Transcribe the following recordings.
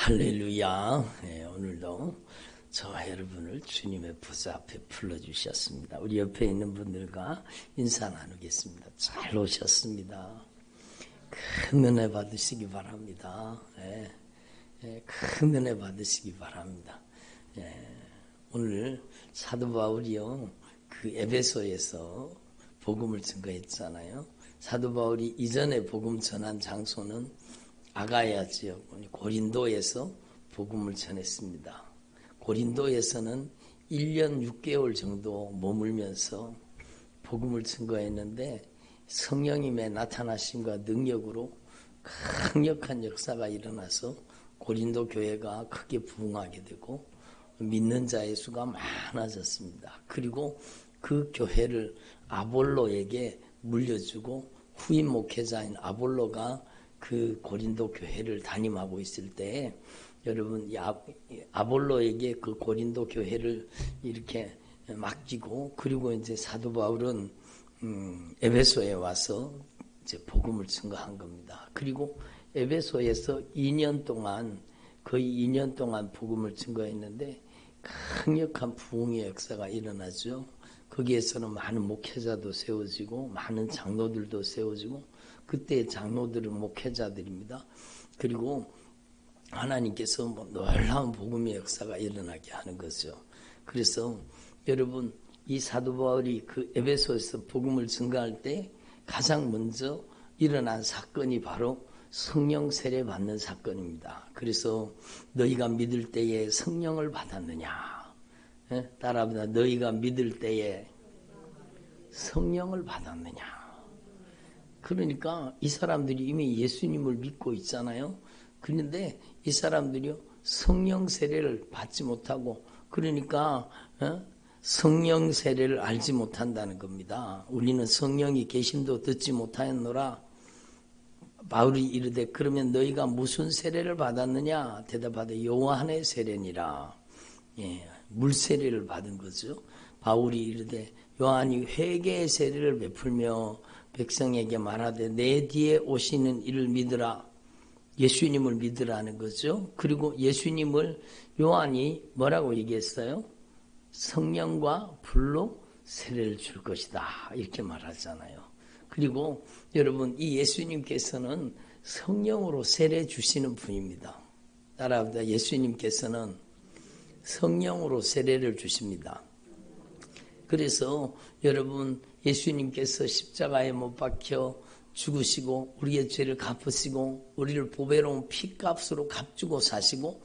할렐루야. 네, 오늘도 저와 여러분을 주님의 보좌 앞에 불러주셨습니다. 우리 옆에 있는 분들과 인사 나누겠습니다. 잘 오셨습니다. 큰 은혜 받으시기 바랍니다. 네, 네, 큰 은혜 받으시기 바랍니다. 네, 오늘 사도 바울이요, 그 에베소에서 복음을 증거했잖아요. 사도 바울이 이전에 복음 전한 장소는 아가야 지역, 고린도에서 복음을 전했습니다. 고린도에서는 1년 6개월 정도 머물면서 복음을 증거했는데 성령님의 나타나심과 능력으로 강력한 역사가 일어나서 고린도 교회가 크게 부흥하게 되고 믿는 자의 수가 많아졌습니다. 그리고 그 교회를 아볼로에게 물려주고 후임 목회자인 아볼로가 그 고린도 교회를 담임하고 있을 때 여러분 아볼로에게 그 고린도 교회를 이렇게 맡기고 그리고 이제 사도 바울은 에베소에 와서 이제 복음을 증거한 겁니다. 그리고 에베소에서 2년 동안 거의 2년 동안 복음을 증거했는데 강력한 부흥의 역사가 일어나죠. 거기에서는 많은 목회자도 세워지고 많은 장로들도 세워지고 그때 장로들은 목회자들입니다. 그리고 하나님께서 놀라운 복음의 역사가 일어나게 하는 거죠. 그래서 여러분 이 사도 바울이 그 에베소에서 복음을 증거할 때 가장 먼저 일어난 사건이 바로 성령 세례 받는 사건입니다. 그래서 너희가 믿을 때에 성령을 받았느냐? 따라합니다. 너희가 믿을 때에 성령을 받았느냐? 그러니까 이 사람들이 이미 예수님을 믿고 있잖아요. 그런데 이 사람들이 성령 세례를 받지 못하고 그러니까 성령 세례를 알지 못한다는 겁니다. 우리는 성령이 계심도 듣지 못하였노라. 바울이 이르되 그러면 너희가 무슨 세례를 받았느냐? 대답하되 요한의 세례니라. 예, 물 세례를 받은 거죠. 바울이 이르되 요한이 회개의 세례를 베풀며 백성에게 말하되 내 뒤에 오시는 이를 믿으라. 예수님을 믿으라는 거죠. 그리고 예수님을 요한이 뭐라고 얘기했어요? 성령과 불로 세례를 줄 것이다. 이렇게 말하잖아요. 그리고 여러분 이 예수님께서는 성령으로 세례 주시는 분입니다. 따라합니다. 예수님께서는 성령으로 세례를 주십니다. 그래서 여러분 예수님께서 십자가에 못 박혀 죽으시고 우리의 죄를 갚으시고 우리를 보배로운 피값으로 값주고 사시고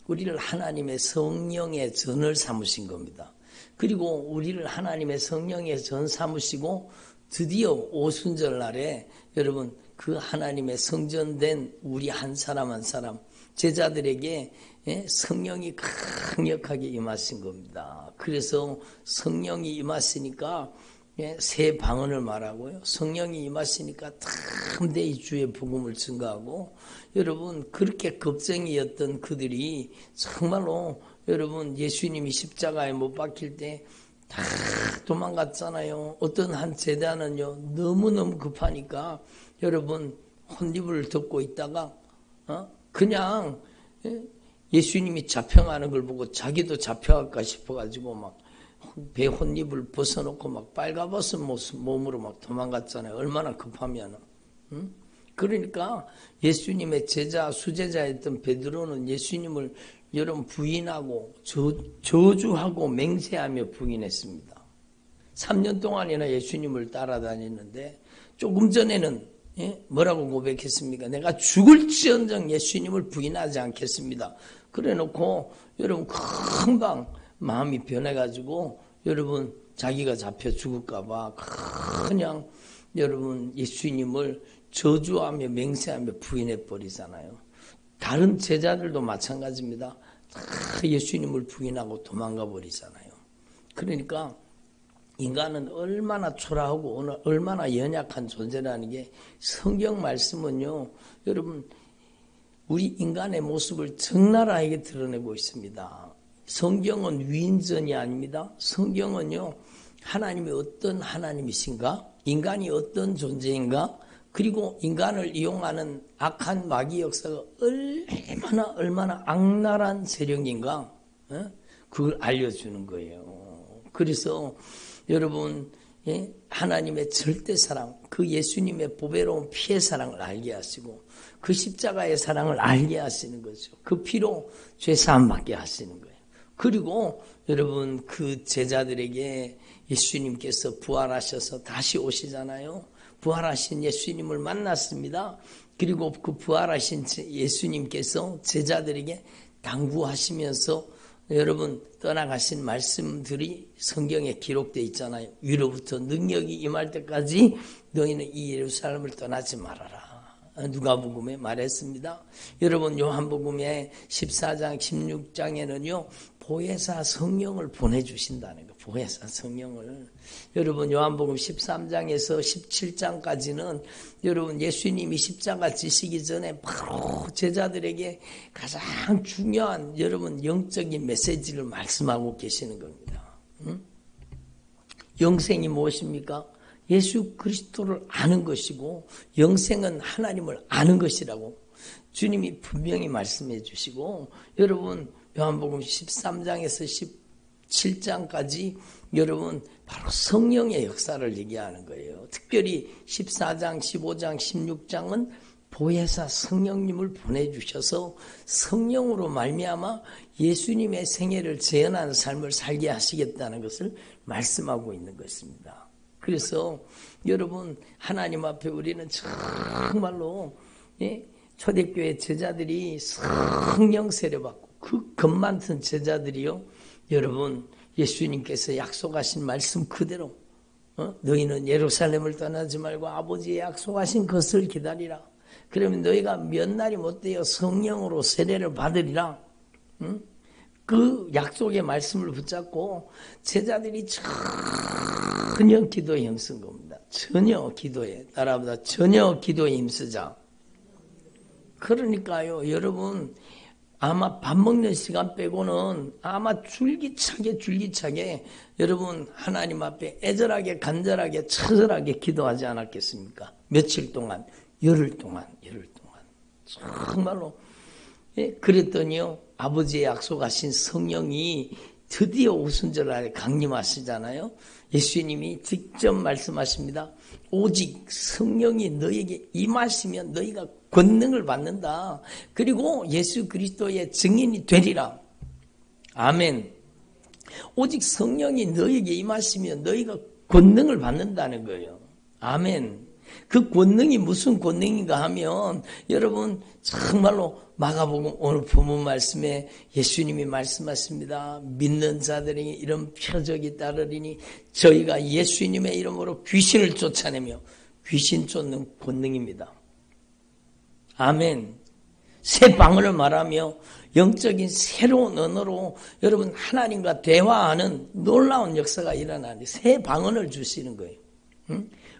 우리를 하나님의 성령의 전을 삼으신 겁니다. 그리고 우리를 하나님의 성령의 전 삼으시고 드디어 오순절 날에 여러분 그 하나님의 성전된 우리 한 사람 한 사람 제자들에게 성령이 강력하게 임하신 겁니다. 그래서 성령이 임하시니까 새 방언을 말하고요. 성령이 임하시니까 담대히 주의 복음을 증거하고 여러분 그렇게 겁쟁이였던 그들이 정말로 여러분 예수님이 십자가에 못 박힐 때 다 도망갔잖아요. 어떤 한 제자는요 너무너무 급하니까 여러분 혼입을 덮고 있다가 그냥 예수님이 잡혀가는 걸 보고 자기도 잡혀갈까 싶어가지고 막 배 혼입을 벗어놓고 막 빨가벗은 몸으로 막 도망갔잖아요. 얼마나 급하면. 그러니까 예수님의 제자, 수제자였던 베드로는 예수님을 여러분 부인하고 저주하고 맹세하며 부인했습니다. 3년 동안이나 예수님을 따라다녔는데 조금 전에는 뭐라고 고백했습니까? 내가 죽을지언정 예수님을 부인하지 않겠습니다. 그래 놓고 여러분 금방 마음이 변해가지고 여러분 자기가 잡혀 죽을까봐 그냥 여러분 예수님을 저주하며 맹세하며 부인해버리잖아요. 다른 제자들도 마찬가지입니다. 다 예수님을 부인하고 도망가 버리잖아요. 그러니까 인간은 얼마나 초라하고 얼마나 연약한 존재라는 게 성경 말씀은요. 여러분 우리 인간의 모습을 적나라하게 드러내고 있습니다. 성경은 위인전이 아닙니다. 성경은요. 하나님이 어떤 하나님이신가? 인간이 어떤 존재인가? 그리고 인간을 이용하는 악한 마귀 역사가 얼마나 악랄한 세력인가, 그걸 알려주는 거예요. 그래서 여러분, 하나님의 절대 사랑, 그 예수님의 보배로운 피의 사랑을 알게 하시고 그 십자가의 사랑을 알게 하시는 거죠. 그 피로 죄 사함 받게 하시는 거예요. 그리고 여러분, 그 제자들에게 예수님께서 부활하셔서 다시 오시잖아요. 부활하신 예수님을 만났습니다. 그리고 그 부활하신 예수님께서 제자들에게 당부하시면서 여러분 떠나가신 말씀들이 성경에 기록되어 있잖아요. 위로부터 능력이 임할 때까지 너희는 이 예루살렘을 떠나지 말아라. 누가복음에 말했습니다. 여러분 요한복음의 14장 16장에는요. 보혜사 성령을 보내주신다는 거. 보혜사 성령을. 여러분 요한복음 13장에서 17장까지는 여러분 예수님이 십자가 지시기 전에 바로 제자들에게 가장 중요한 여러분 영적인 메시지를 말씀하고 계시는 겁니다. 영생이 무엇입니까? 예수 그리스도를 아는 것이고 영생은 하나님을 아는 것이라고 주님이 분명히 말씀해 주시고 여러분 요한복음 13장에서 17장까지 여러분 바로 성령의 역사를 얘기하는 거예요. 특별히 14장, 15장, 16장은 보혜사 성령님을 보내주셔서 성령으로 말미암아 예수님의 생애를 재현하는 삶을 살게 하시겠다는 것을 말씀하고 있는 것입니다. 그래서 여러분 하나님 앞에 우리는 정말로 초대교회 제자들이 성령 세례받고 그 겁 많던 제자들이요. 여러분 예수님께서 약속하신 말씀 그대로 너희는 예루살렘을 떠나지 말고 아버지의 약속하신 것을 기다리라. 그러면 너희가 몇 날이 못되어 성령으로 세례를 받으리라. 그 약속의 말씀을 붙잡고 제자들이 전혀 기도에 힘쓴 겁니다. 전혀 기도에. 따라보다 전혀 기도에 힘쓰자. 그러니까요. 여러분 아마 밥 먹는 시간 빼고는 아마 줄기차게 여러분 하나님 앞에 애절하게 간절하게 처절하게 기도하지 않았겠습니까? 며칠 동안, 열흘 동안 정말로. 그랬더니요 아버지의 약속하신 성령이 드디어 오순절날에 강림하시잖아요. 예수님이 직접 말씀하십니다. 오직 성령이 너에게 임하시면 너희가 권능을 받는다. 그리고 예수 그리스도의 증인이 되리라. 아멘. 오직 성령이 너에게 임하시면 너희가 권능을 받는다는 거예요. 아멘. 그 권능이 무슨 권능인가 하면 여러분 정말로 마가복음 오늘 본문 말씀에 예수님이 말씀하십니다. 믿는 자들에게 이런 표적이 따르리니 저희가 예수님의 이름으로 귀신을 쫓아내며 귀신 쫓는 권능입니다. 아멘. 새 방언을 말하며 영적인 새로운 언어로 여러분 하나님과 대화하는 놀라운 역사가 일어나는데 새 방언을 주시는 거예요.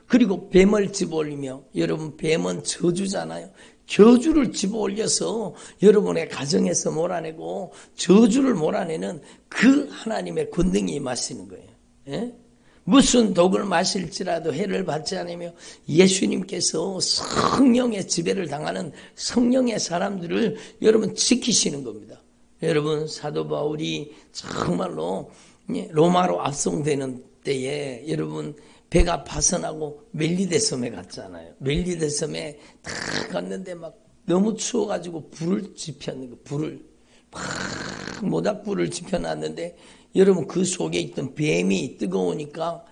그리고 뱀을 집어올리며 여러분 뱀은 저주잖아요. 저주를 집어올려서 여러분의 가정에서 몰아내고 저주를 몰아내는 그 하나님의 권능이 임하시는 거예요. 예? 무슨 독을 마실지라도 해를 받지 않으며 예수님께서 성령의 지배를 당하는 성령의 사람들을 여러분 지키시는 겁니다. 여러분 사도 바울이 정말로 로마로 압송되는 때에 여러분 배가 파선하고 멜리데 섬에 갔잖아요. 멜리데 섬에 다 갔는데 막 너무 추워가지고 불을 지폈는 거, 불을 막 모닥불을 지펴놨는데 여러분 그 속에 있던 뱀이 뜨거우니까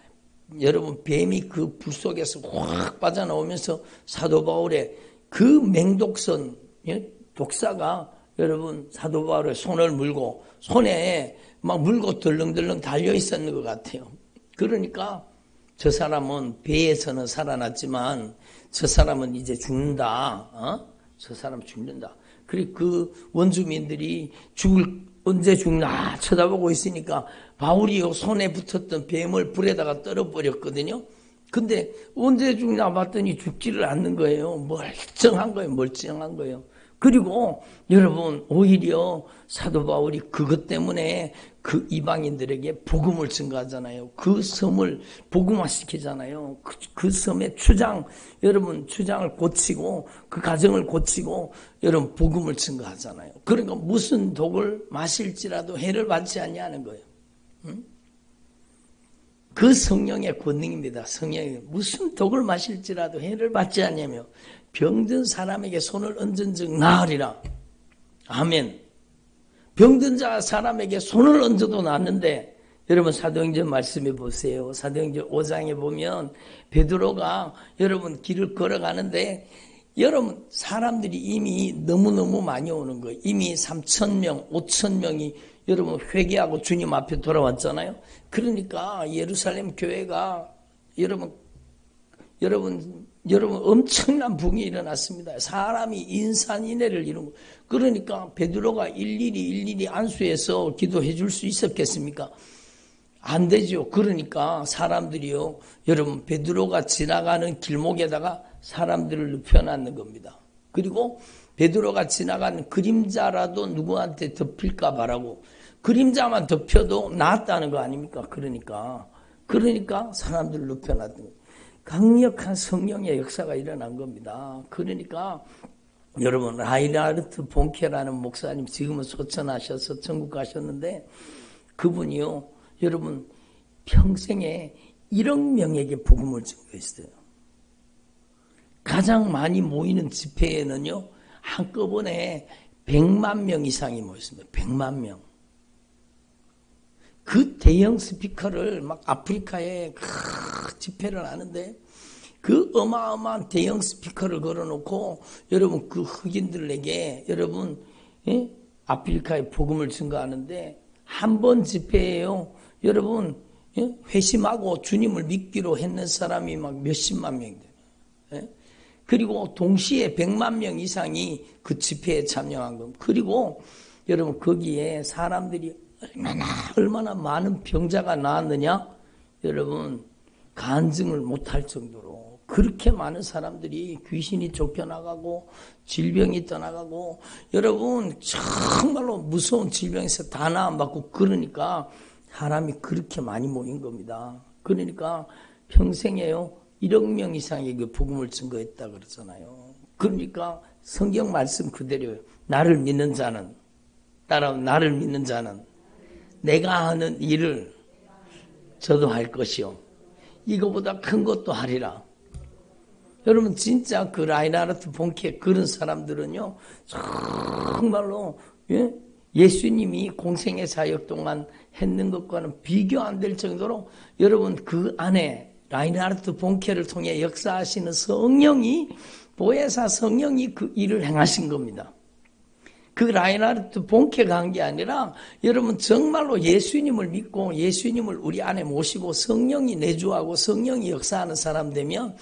여러분 뱀이 그 불 속에서 확 빠져나오면서 사도 바울의 그 맹독선 독사가 여러분 사도 바울의 손을 물고 손에 막 물고 덜렁덜렁 달려 있었는 것 같아요. 그러니까 저 사람은 배에서는 살아났지만 저 사람은 이제 죽는다. 저 사람 죽는다. 그리고 그 원주민들이 언제 죽나 쳐다보고 있으니까 바울이 손에 붙었던 뱀을 불에다가 떨어버렸거든요. 근데 언제 죽나 봤더니 죽지를 않는 거예요. 멀쩡한 거예요. 그리고 여러분 오히려 사도 바울이 그것 때문에 그 이방인들에게 복음을 증거하잖아요. 그 섬을 복음화시키잖아요. 그 섬의 여러분 추장을 고치고 그 가정을 고치고 여러분 복음을 증거하잖아요. 그러니까 무슨 독을 마실지라도 해를 받지 아니하는 거예요. 응? 그 성령의 권능입니다. 성령이 무슨 독을 마실지라도 해를 받지 아니하며 병든 사람에게 손을 얹은즉 나으리라. 아멘. 병든 사람에게 손을 얹어도 낫는데 여러분 사도행전 말씀해 보세요. 사도행전 5장에 보면 베드로가 여러분 길을 걸어가는데 여러분 사람들이 이미 너무너무 많이 오는 거예요. 이미 3,000명, 5,000명이 여러분 회개하고 주님 앞에 돌아왔잖아요. 그러니까 예루살렘 교회가 여러분 엄청난 붕이 일어났습니다. 사람이 인산인해를 이루고 그러니까 베드로가 일일이 안수해서 기도해 줄 수 있었겠습니까? 안 되죠. 그러니까 사람들이요. 여러분 베드로가 지나가는 길목에다가 사람들을 눕혀놨는 겁니다. 그리고 베드로가 지나가는 그림자라도 누구한테 덮일까 바라고 그림자만 덮여도 나았다는 거 아닙니까? 그러니까 사람들을 눕혀놨던 거예요. 강력한 성령의 역사가 일어난 겁니다. 그러니까 여러분 라인하르트 본케라는 목사님 지금은 소천하셔서 천국 가셨는데 그분이요. 여러분 평생에 1억 명에게 복음을 증거했어요. 가장 많이 모이는 집회에는요. 한꺼번에 100만 명 이상이 모였습니다. 100만 명. 그 대형 스피커를 막 아프리카에 집회를 하는데 그 어마어마한 대형 스피커를 걸어놓고 여러분 그 흑인들에게 여러분 아프리카에 복음을 증거하는데 한 번 집회에요. 여러분 회심하고 주님을 믿기로 했는 사람이 막 몇십만 명이 돼요. 그리고 동시에 100만 명 이상이 그 집회에 참여한 겁니다. 그리고 여러분 거기에 사람들이 얼마나 많은 병자가 나왔느냐? 여러분 간증을 못할 정도로 그렇게 많은 사람들이 귀신이 쫓겨나가고 질병이 떠나가고 여러분 정말로 무서운 질병에서 다 나아받고 그러니까 사람이 그렇게 많이 모인 겁니다. 그러니까 평생에요 1억 명 이상에게 복음을 증거했다 그러잖아요. 그러니까 성경 말씀 그대로요. 나를 믿는 자는 나를 믿는 자는 내가 하는 일을 저도 할 것이요. 이거보다 큰 것도 하리라. 여러분 진짜 그 라인하르트 본케 그런 사람들은요. 정말로 예수님이 공생의 사역 동안 했는 것과는 비교 안 될 정도로 여러분 그 안에 라인하르트 본케를 통해 역사하시는 성령이 보혜사 성령이 그 일을 행하신 겁니다. 그 라인하르트 본케가 한 게 아니라 여러분 정말로 예수님을 믿고 예수님을 우리 안에 모시고 성령이 내주하고 성령이 역사하는 사람 되면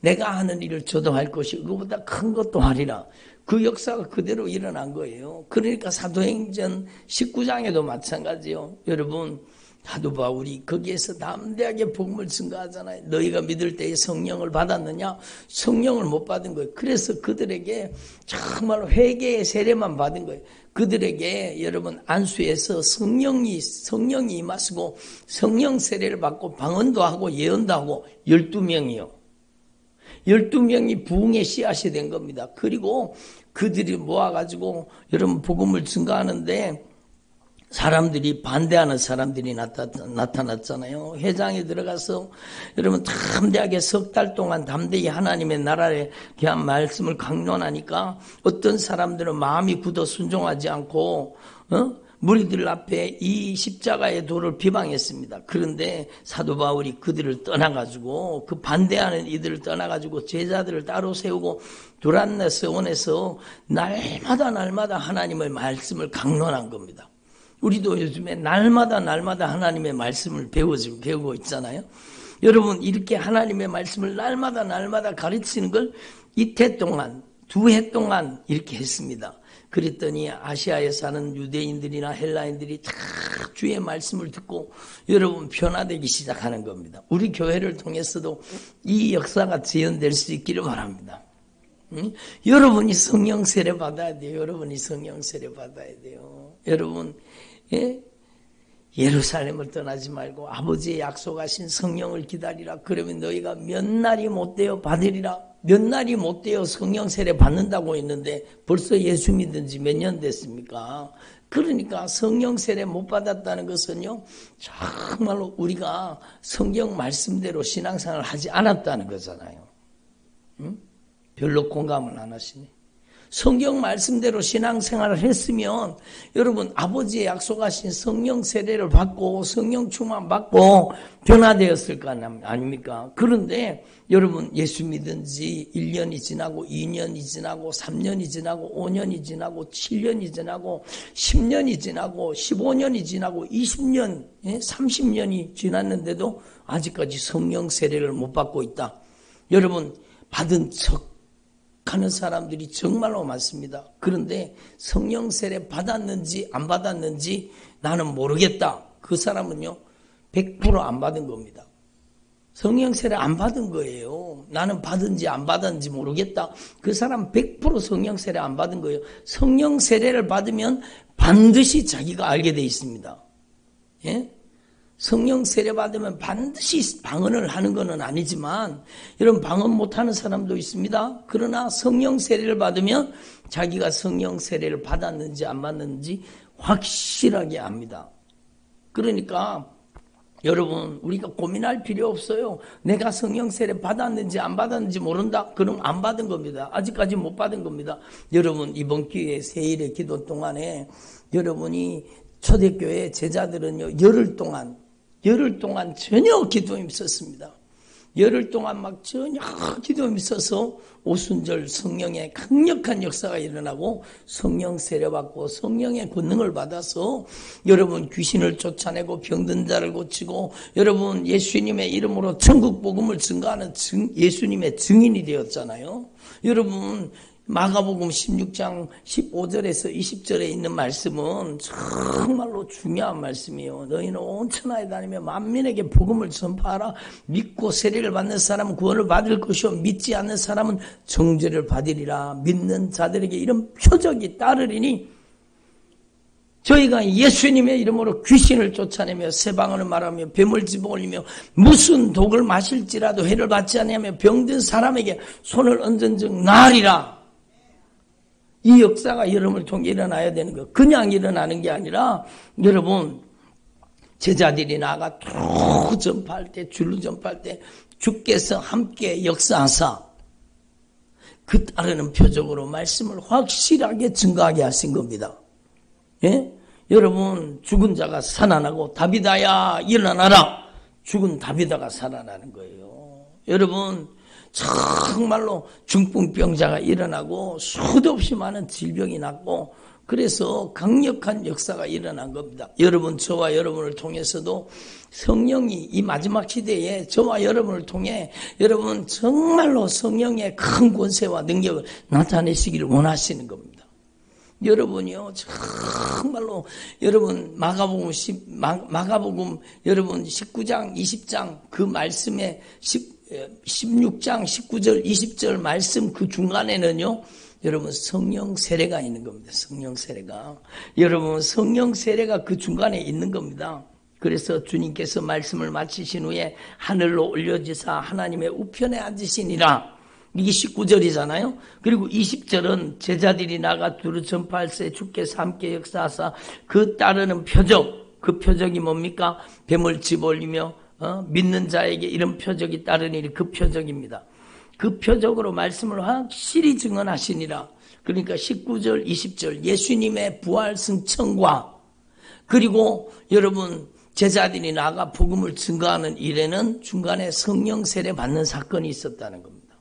내가 하는 일을 저도 할 것이 그보다 큰 것도 하리라. 그 역사가 그대로 일어난 거예요. 그러니까 사도행전 19장에도 마찬가지요. 여러분 사도 바울이 거기에서 담대하게 복음을 증거하잖아요. 너희가 믿을 때에 성령을 받았느냐? 성령을 못 받은 거예요. 그래서 그들에게 정말로 회개의 세례만 받은 거예요. 그들에게 여러분 안수에서 성령이 임하시고 성령 세례를 받고 방언도 하고 예언도 하고 12명이요. 12명이 부흥의 씨앗이 된 겁니다. 그리고 그들이 모아가지고 여러분 복음을 증거하는데 사람들이 반대하는 사람들이 나타났잖아요. 회장에 들어가서 여러분 담대하게 석 달 동안 담대히 하나님의 나라에 대한 말씀을 강론하니까 어떤 사람들은 마음이 굳어 순종하지 않고 무리들 앞에 이 십자가의 도를 비방했습니다. 그런데 사도 바울이 그들을 떠나가지고 그 반대하는 이들을 떠나가지고 제자들을 따로 세우고 두란노스 원에서 날마다 하나님의 말씀을 강론한 겁니다. 우리도 요즘에 날마다 하나님의 말씀을 배우고 있잖아요. 여러분 이렇게 하나님의 말씀을 날마다 가르치는 걸 이태 동안 2해 동안 이렇게 했습니다. 그랬더니 아시아에 사는 유대인들이나 헬라인들이 다 주의 말씀을 듣고 여러분 변화되기 시작하는 겁니다. 우리 교회를 통해서도 이 역사가 재현될 수 있기를 바랍니다. 응? 여러분이 성령 세례 받아야 돼요. 여러분이 성령 세례 받아야 돼요. 여러분, 예? 예루살렘을 떠나지 말고 아버지의 약속하신 성령을 기다리라. 그러면 너희가 몇 날이 못 되어 받으리라. 몇 날이 못 되어 성령 세례 받는다고 했는데 벌써 예수 믿은 지 몇 년 됐습니까? 그러니까 성령 세례 못 받았다는 것은요, 정말로 우리가 성경 말씀대로 신앙생활을 하지 않았다는 거잖아요. 응? 별로 공감을 안 하시네. 성경 말씀대로 신앙생활을 했으면 여러분 아버지의 약속하신 성령 세례를 받고 성령 충만 받고 변화되었을 거 아닙니까? 그런데 여러분 예수 믿은 지 1년이 지나고 2년이 지나고 3년이 지나고 5년이 지나고 7년이 지나고 10년이 지나고 15년이 지나고 20년, 30년이 지났는데도 아직까지 성령 세례를 못 받고 있다. 여러분 받은 척 하는 사람들이 정말로 많습니다. 그런데 성령 세례 받았는지 안 받았는지 나는 모르겠다. 그 사람은요 100% 안 받은 겁니다. 성령 세례 안 받은 거예요. 나는 받은지 안 받았는지 모르겠다. 그 사람 100% 성령 세례 안 받은 거예요. 성령 세례를 받으면 반드시 자기가 알게 돼 있습니다. 예? 성령 세례 받으면 반드시 방언을 하는 것은 아니지만 여러분 방언 못하는 사람도 있습니다. 그러나 성령 세례를 받으면 자기가 성령 세례를 받았는지 안 받았는지 확실하게 압니다. 그러니까 여러분 우리가 고민할 필요 없어요. 내가 성령 세례 받았는지 안 받았는지 모른다? 그럼 안 받은 겁니다. 아직까지 못 받은 겁니다. 여러분 이번 기회에 세일의 기도 동안에 여러분이 초대교회 제자들은요 열흘 동안 전혀 기도함이 있었습니다. 열흘 동안 막 전혀 기도함이 있어서 오순절 성령의 강력한 역사가 일어나고 성령 세례받고 성령의 권능을 받아서 여러분 귀신을 쫓아내고 병든 자를 고치고 여러분 예수님의 이름으로 천국 복음을 증거하는 예수님의 증인이 되었잖아요. 여러분 마가복음 16장 15절에서 20절에 있는 말씀은 정말로 중요한 말씀이에요. 너희는 온 천하에 다니며 만민에게 복음을 전파하라. 믿고 세례를 받는 사람은 구원을 받을 것이요 믿지 않는 사람은 정죄를 받으리라. 믿는 자들에게 이런 표적이 따르리니 저희가 예수님의 이름으로 귀신을 쫓아내며 새 방언을 말하며 뱀을 집어올리며 무슨 독을 마실지라도 해를 받지 않으며 병든 사람에게 손을 얹은 즉 나으리라. 이 역사가 여러분을 통해 일어나야 되는 거예요. 그냥 일어나는 게 아니라 여러분 제자들이 나아가 쭉 전파할 때 줄로 전파할 때 주께서 함께 역사하사 그 따르는 표적으로 말씀을 확실하게 증거하게 하신 겁니다. 예? 여러분 죽은 자가 살아나고 다비다야 일어나라. 죽은 다비다가 살아나는 거예요. 여러분 정말로 중풍병자가 일어나고 수도 없이 많은 질병이 났고 그래서 강력한 역사가 일어난 겁니다. 여러분 저와 여러분을 통해서도 성령이 이 마지막 시대에 저와 여러분을 통해 여러분 정말로 성령의 큰 권세와 능력을 나타내시기를 원하시는 겁니다. 여러분이요 정말로 여러분 마가복음 여러분 19장 20장 그 말씀에 16장 19절 20절 말씀 그 중간에는요 여러분 성령 세례가 있는 겁니다. 성령 세례가 여러분 성령 세례가 그 중간에 있는 겁니다. 그래서 주님께서 말씀을 마치신 후에 하늘로 올려지사 하나님의 우편에 앉으시니라. 이게 19절이잖아요. 그리고 20절은 제자들이 나가 두루 전파할세 주께서 함께 역사하사 그 따르는 표적 그 표적이 뭡니까? 뱀을 집어올리며 믿는 자에게 이런 표적이 따르니 그 표적입니다. 그 표적으로 말씀을 확실히 증언하시니라. 그러니까 19절 20절 예수님의 부활 승천과 그리고 여러분 제자들이 나가 복음을 증거하는 일에는 중간에 성령 세례 받는 사건이 있었다는 겁니다.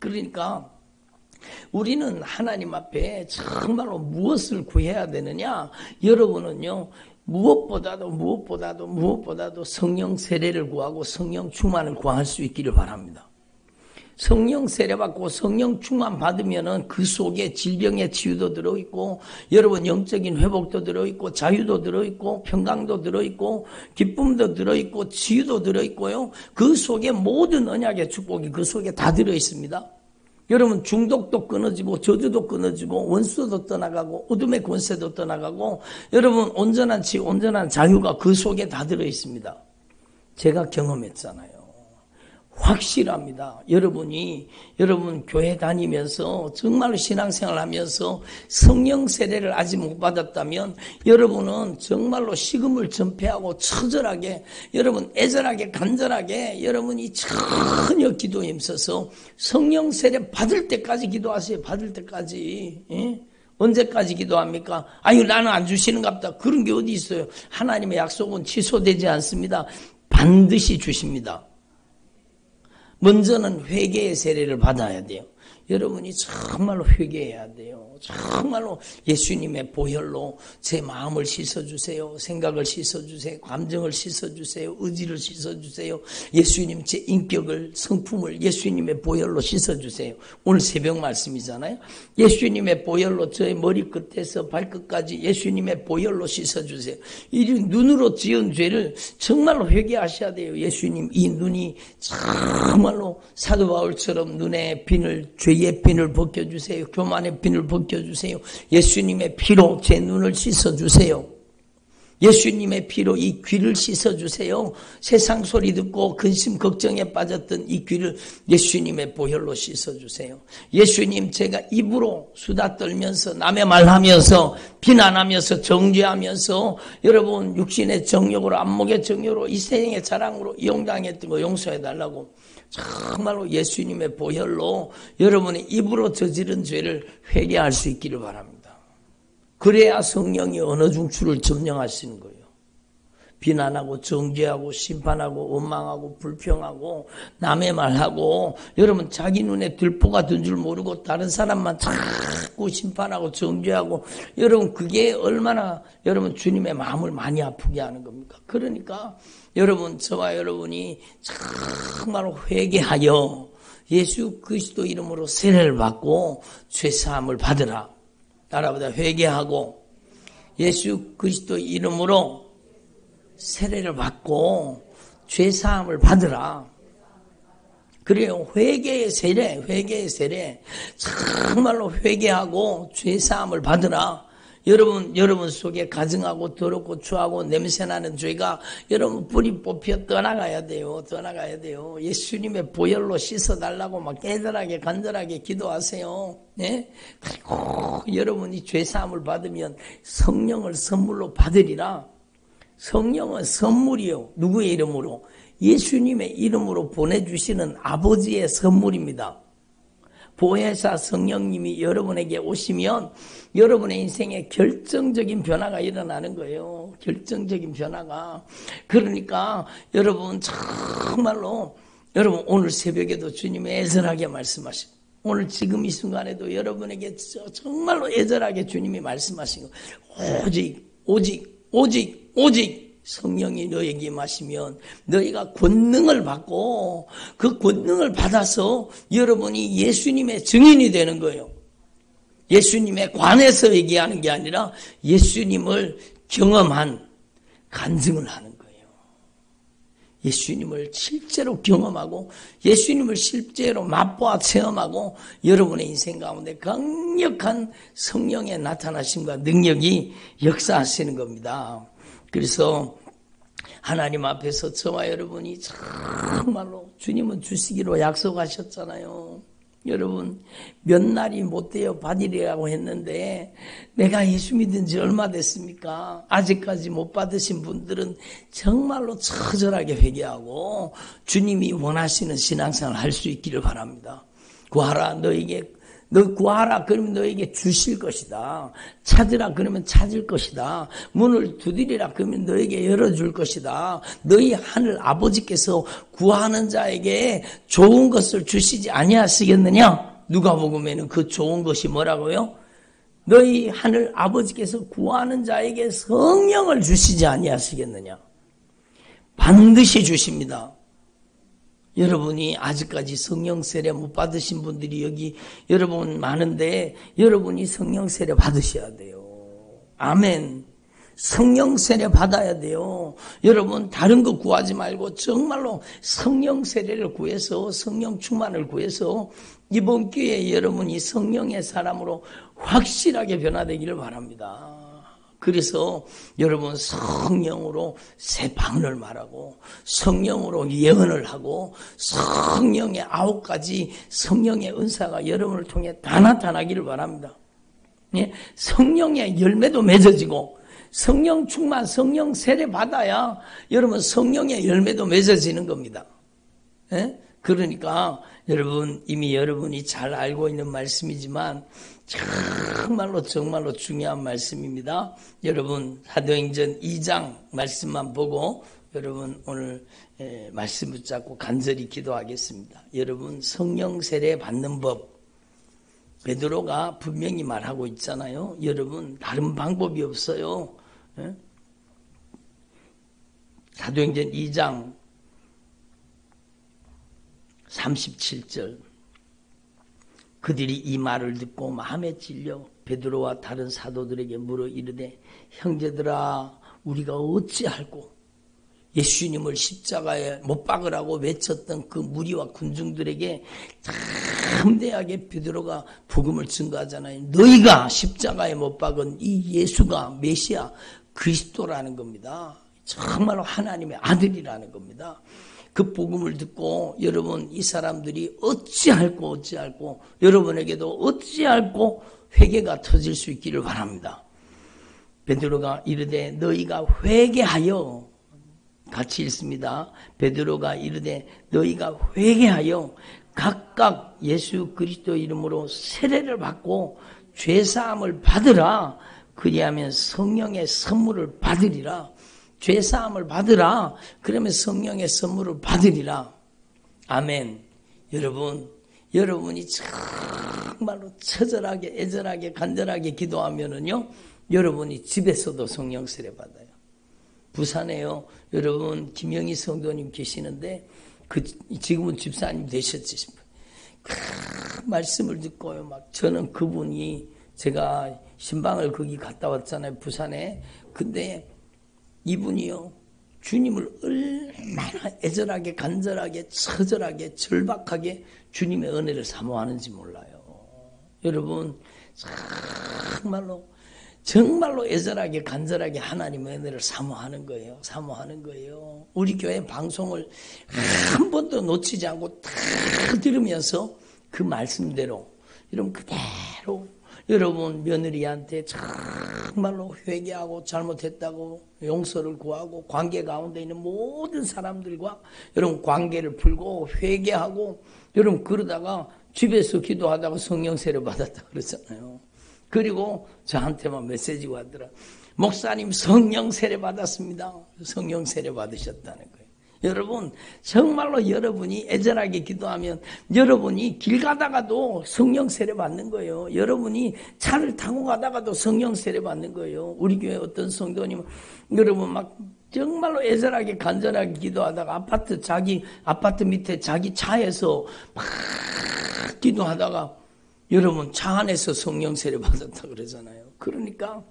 그러니까 우리는 하나님 앞에 정말로 무엇을 구해야 되느냐? 여러분은요 무엇보다도 성령 세례를 구하고 성령 충만을 구할 수 있기를 바랍니다. 성령 세례 받고 성령 충만 받으면은 그 속에 질병의 치유도 들어있고 여러분 영적인 회복도 들어있고 자유도 들어있고 평강도 들어있고 기쁨도 들어있고 치유도 들어있고요. 그 속에 모든 언약의 축복이 그 속에 다 들어있습니다. 여러분 중독도 끊어지고 저주도 끊어지고 원수도 떠나가고 어둠의 권세도 떠나가고 여러분 온전한 온전한 자유가 그 속에 다 들어있습니다. 제가 경험했잖아요. 확실합니다. 여러분 교회 다니면서 정말로 신앙생활 하면서 성령 세례를 아직 못 받았다면 여러분은 정말로 식음을 전폐하고 처절하게 여러분 애절하게 간절하게 여러분이 전혀 기도에 힘써서 성령 세례 받을 때까지 기도하세요. 받을 때까지. 예? 언제까지 기도합니까? 아유 나는 안 주시는갑다. 그런 게 어디 있어요. 하나님의 약속은 취소되지 않습니다. 반드시 주십니다. 먼저는 회개의 세례를 받아야 돼요. 여러분이 정말로 회개해야 돼요. 정말로 예수님의 보혈로 제 마음을 씻어주세요. 생각을 씻어주세요. 감정을 씻어주세요. 의지를 씻어주세요. 예수님 제 인격을 성품을 예수님의 보혈로 씻어주세요. 오늘 새벽 말씀이잖아요. 예수님의 보혈로 저의 머리끝에서 발끝까지 예수님의 보혈로 씻어주세요. 이 눈으로 지은 죄를 정말로 회개하셔야 돼요. 예수님 이 눈이 정말로 사도 바울처럼 눈에 빈을 죄의 빈을 벗겨주세요. 교만의 빈을 벗겨주세요. 예수님의 피로 제 눈을 씻어주세요. 예수님의 피로 이 귀를 씻어주세요. 세상 소리 듣고 근심 걱정에 빠졌던 이 귀를 예수님의 보혈로 씻어주세요. 예수님 제가 입으로 수다 떨면서 남의 말하면서 비난하면서 정죄하면서 여러분 육신의 정욕으로 안목의 정욕으로 이 세상의 자랑으로 이용당했던 거 용서해달라고 정말로 예수님의 보혈로 여러분의 입으로 저지른 죄를 회개할 수 있기를 바랍니다. 그래야 성령이 언어 중추를 점령하시는 거예요. 비난하고 정죄하고 심판하고 원망하고 불평하고 남의 말하고 여러분 자기 눈에 들보가 든 줄 모르고 다른 사람만 자꾸 심판하고 정죄하고 여러분 그게 얼마나 여러분 주님의 마음을 많이 아프게 하는 겁니까? 그러니까 여러분 저와 여러분이 정말로 회개하여 예수 그리스도 이름으로 세례를 받고 죄사함을 받으라. 따라보다 회개하고 예수 그리스도 이름으로 세례를 받고 죄사함을 받으라. 그래요. 회개의 세례. 정말로 회개하고 죄사함을 받으라. 여러분 속에 가증하고 더럽고 추하고 냄새나는 죄가 여러분 뿌리 뽑혀 떠나가야 돼요. 예수님의 보혈로 씻어달라고 막 깨달하게 간절하게 기도하세요. 네? 그리고 여러분이 죄사함을 받으면 성령을 선물로 받으리라. 성령은 선물이요. 누구의 이름으로? 예수님의 이름으로 보내주시는 아버지의 선물입니다. 보혜사 성령님이 여러분에게 오시면 여러분의 인생에 결정적인 변화가 일어나는 거예요. 결정적인 변화가. 그러니까 여러분 정말로 여러분 오늘 새벽에도 주님이 애절하게 말씀하시고 오늘 지금 이 순간에도 여러분에게 정말로 애절하게 주님이 말씀하신 거. 오직 성령이 너에게 임하시면 너희가 권능을 받고 그 권능을 받아서 여러분이 예수님의 증인이 되는 거예요. 예수님에 관해서 얘기하는 게 아니라 예수님을 경험한 간증을 하는 거예요. 예수님을 실제로 경험하고 예수님을 실제로 맛보아 체험하고 여러분의 인생 가운데 강력한 성령의 나타나심과 능력이 역사하시는 겁니다. 그래서 하나님 앞에서 저와 여러분이 정말로 주님은 주시기로 약속하셨잖아요. 여러분 몇 날이 못 되어 받으리라고 했는데 내가 예수 믿은 지 얼마 됐습니까? 아직까지 못 받으신 분들은 정말로 처절하게 회개하고 주님이 원하시는 신앙생활을 할 수 있기를 바랍니다. 구하라 너 구하라 그러면 너에게 주실 것이다. 찾으라 그러면 찾을 것이다. 문을 두드리라 그러면 너에게 열어줄 것이다. 너희 하늘 아버지께서 구하는 자에게 좋은 것을 주시지 아니하시겠느냐? 누가복음에는 그 좋은 것이 뭐라고요? 너희 하늘 아버지께서 구하는 자에게 성령을 주시지 아니하시겠느냐? 반드시 주십니다. 여러분이 아직까지 성령 세례 못 받으신 분들이 여기 여러분 많은데 여러분이 성령 세례 받으셔야 돼요. 아멘. 성령 세례 받아야 돼요. 여러분 다른 거 구하지 말고 정말로 성령 세례를 구해서 성령 충만을 구해서 이번 기회에 여러분이 성령의 사람으로 확실하게 변화되기를 바랍니다. 그래서 여러분 성령으로 새 방언을 말하고 성령으로 예언을 하고 성령의 9가지 성령의 은사가 여러분을 통해 다 나타나기를 바랍니다. 예? 성령의 열매도 맺어지고 성령 충만, 성령 세례 받아야 여러분 성령의 열매도 맺어지는 겁니다. 예? 그러니까 여러분 이미 여러분이 잘 알고 있는 말씀이지만 정말로 중요한 말씀입니다. 여러분 사도행전 2장 말씀만 보고 여러분 오늘 말씀 붙잡고 간절히 기도하겠습니다. 여러분 성령 세례 받는 법 베드로가 분명히 말하고 있잖아요. 여러분 다른 방법이 없어요. 사도행전 2장 37절 그들이 이 말을 듣고 마음에 찔려 베드로와 다른 사도들에게 물어 이르되 형제들아 우리가 어찌할꼬 예수님을 십자가에 못 박으라고 외쳤던 그 무리와 군중들에게 담대하게 베드로가 복음을 증거하잖아요. 너희가 십자가에 못 박은 이 예수가 메시아 그리스도라는 겁니다. 정말로 하나님의 아들이라는 겁니다. 그 복음을 듣고 여러분 이 사람들이 어찌할꼬 여러분에게도 어찌할꼬 회개가 터질 수 있기를 바랍니다. 베드로가 이르되 너희가 회개하여 같이 읽습니다. 베드로가 이르되 너희가 회개하여 각각 예수 그리스도 이름으로 세례를 받고 죄사함을 받으라. 그리하면 성령의 선물을 받으리라. 죄사함을 받으라. 그러면 성령의 선물을 받으리라. 아멘. 여러분이 정말로 처절하게 애절하게 간절하게 기도하면은요 여러분이 집에서도 성령 세례 받아요. 부산에요. 여러분 김영희 성도님 계시는데 지금은 집사님 되셨지 싶어요. 말씀을 듣고요. 막 저는 그분이 제가 신방을 거기 갔다 왔잖아요. 부산에. 근데 이분이요. 주님을 얼마나 애절하게 간절하게 처절하게 절박하게 주님의 은혜를 사모하는지 몰라요. 여러분 정말로 애절하게 간절하게 하나님의 은혜를 사모하는 거예요. 우리 교회 방송을 한 번도 놓치지 않고 다 들으면서 그 말씀대로 여러분 그대로 여러분 며느리한테 정말로 회개하고 잘못했다고 용서를 구하고 관계 가운데 있는 모든 사람들과 여러분 관계를 풀고 회개하고 여러분 그러다가 집에서 기도하다가 성령 세례 받았다 그러잖아요. 그리고 저한테만 메시지가 왔더라. 목사님 성령 세례 받았습니다. 성령 세례 받으셨다는 거예요. 여러분 정말로 여러분이 애절하게 기도하면 여러분이 길 가다가도 성령 세례 받는 거예요. 여러분이 차를 타고 가다가도 성령 세례 받는 거예요. 우리 교회 어떤 성도님은 여러분 막 정말로 애절하게 간절하게 기도하다가 자기 아파트 밑에 자기 차에서 막 기도하다가 여러분 차 안에서 성령 세례 받았다 그러잖아요. 그러니까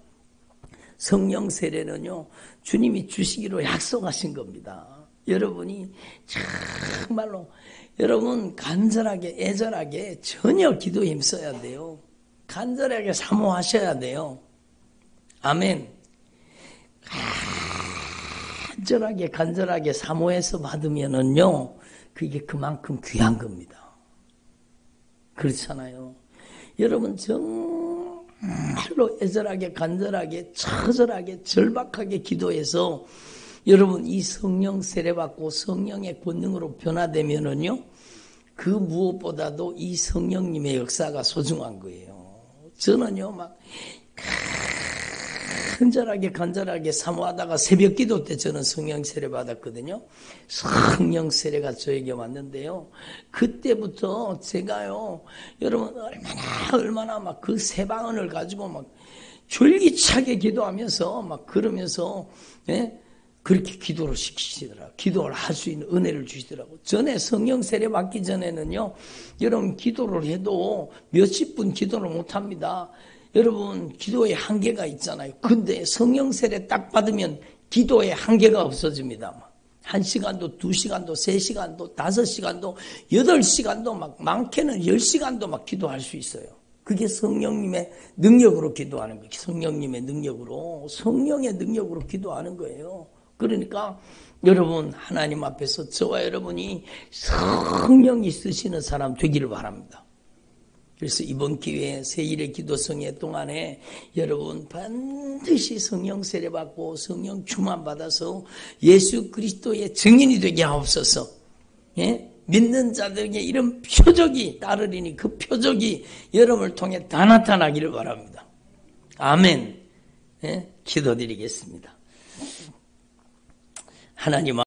성령 세례는요 주님이 주시기로 약속하신 겁니다. 여러분이 정말로 여러분 간절하게 애절하게 전혀 기도에 힘써야 돼요. 간절하게 사모하셔야 돼요. 아멘. 간절하게 사모해서 받으면은요 그게 그만큼 귀한 겁니다. 그렇잖아요. 여러분 정말로 애절하게 간절하게 처절하게 절박하게 기도해서 여러분 이 성령 세례 받고 성령의 권능으로 변화되면은요 그 무엇보다도 이 성령님의 역사가 소중한 거예요. 저는요 막 간절하게 사모하다가 새벽 기도 때 저는 성령 세례 받았거든요. 성령 세례가 저에게 왔는데요. 그때부터 제가요, 여러분 얼마나 막 그 새 방언을 가지고 막 졸기차게 기도하면서 막 그러면서 예? 그렇게 기도를 시키시더라고요. 기도를 할 수 있는 은혜를 주시더라고요. 전에 성령 세례 받기 전에는요, 여러분 기도를 해도 몇십 분 기도를 못 합니다. 여러분 기도에 한계가 있잖아요. 근데 성령 세례 딱 받으면 기도에 한계가 없어집니다. 1시간도 2시간도 3시간도 5시간도 8시간도 막 많게는 10시간도 막 기도할 수 있어요. 그게 성령님의 능력으로 기도하는 거예요. 성령님의 능력으로, 성령의 능력으로 기도하는 거예요. 그러니까 여러분 하나님 앞에서 저와 여러분이 성령이 쓰시는 사람 되기를 바랍니다. 그래서 이번 기회에 새일의 기도성회 동안에 여러분 반드시 성령 세례 받고 성령 충만 받아서 예수 그리스도의 증인이 되게 하옵소서. 예? 믿는 자들에게 이런 표적이 따르리니 그 표적이 여러분을 통해 다 나타나기를 바랍니다. 아멘. 예? 기도드리겠습니다. 하나님